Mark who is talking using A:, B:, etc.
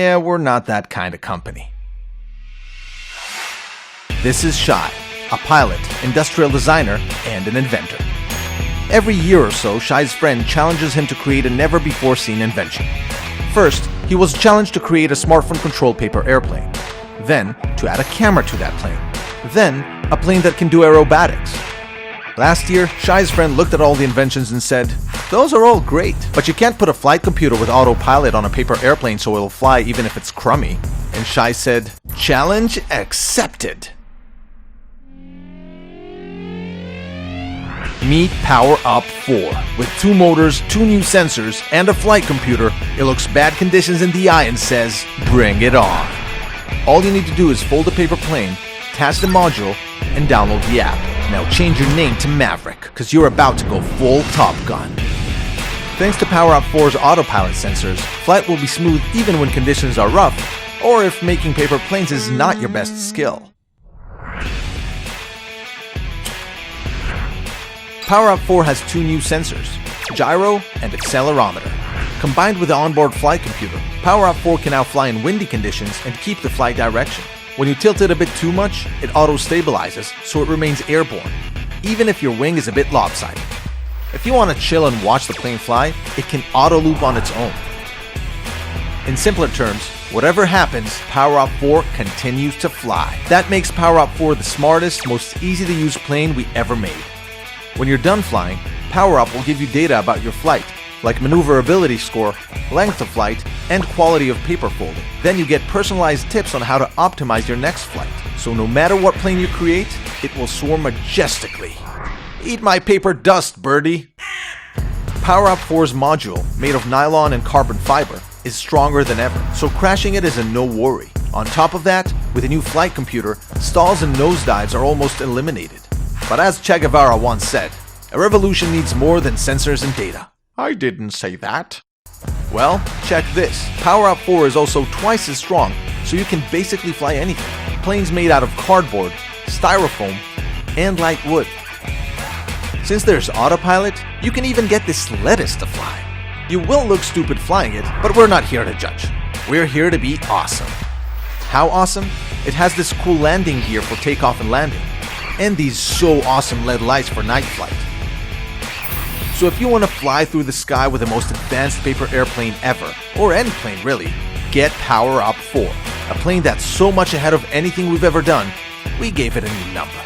A: yeah, we're not that kind of company. This is Shai, a pilot, industrial designer, and an inventor. Every year or so, Shai's friend challenges him to create a never-before-seen invention. First, he was challenged to create a smartphone-controlled paper airplane. Then, to add a camera to that plane. Then, a plane that can do aerobatics. Last year, Shai's friend looked at all the inventions and said, "Those are all great, but you can't put a flight computer with autopilot on a paper airplane so it'll fly even if it's crummy." And Shai said, "Challenge accepted." Meet POWERUP 4. With 2 motors, 2 new sensors, and a flight computer, it looks bad conditions in the eye and says, "Bring it on." All you need to do is fold a paper plane, attach the module, and download the app. Now change your name to Maverick, because you're about to go full Top Gun. Thanks to POWERUP 4's autopilot sensors, flight will be smooth even when conditions are rough, or if making paper planes is not your best skill. POWERUP 4 has 2 new sensors, gyro and accelerometer. Combined with the onboard flight computer, POWERUP 4 can now fly in windy conditions and keep the flight direction. When you tilt it a bit too much, it auto-stabilizes so it remains airborne, even if your wing is a bit lopsided. If you want to chill and watch the plane fly, it can auto-loop on its own. In simpler terms, whatever happens, POWERUP 4 continues to fly. That makes POWERUP 4 the smartest, most easy-to-use plane we ever made. When you're done flying, POWERUP will give you data about your flight, like maneuverability score, length of flight, and quality of paper folding. Then you get personalized tips on how to optimize your next flight. So no matter what plane you create, it will soar majestically. Eat my paper dust, birdie! POWERUP 4's module, made of nylon and carbon fiber, is stronger than ever, so crashing it is a no worry. On top of that, with a new flight computer, stalls and nosedives are almost eliminated. But as Che Guevara once said, a revolution needs more than sensors and data. I didn't say that. Well, check this. POWERUP 4 is also twice as strong, so you can basically fly anything. Planes made out of cardboard, styrofoam, and light wood. Since there's autopilot, you can even get this lettuce to fly. You will look stupid flying it, but we're not here to judge. We're here to be awesome. How awesome? It has this cool landing gear for takeoff and landing, and these so awesome LED lights for night flight. So if you want to fly through the sky with the most advanced paper airplane ever, or any plane really, get POWERUP 4, a plane that's so much ahead of anything we've ever done, we gave it a new number.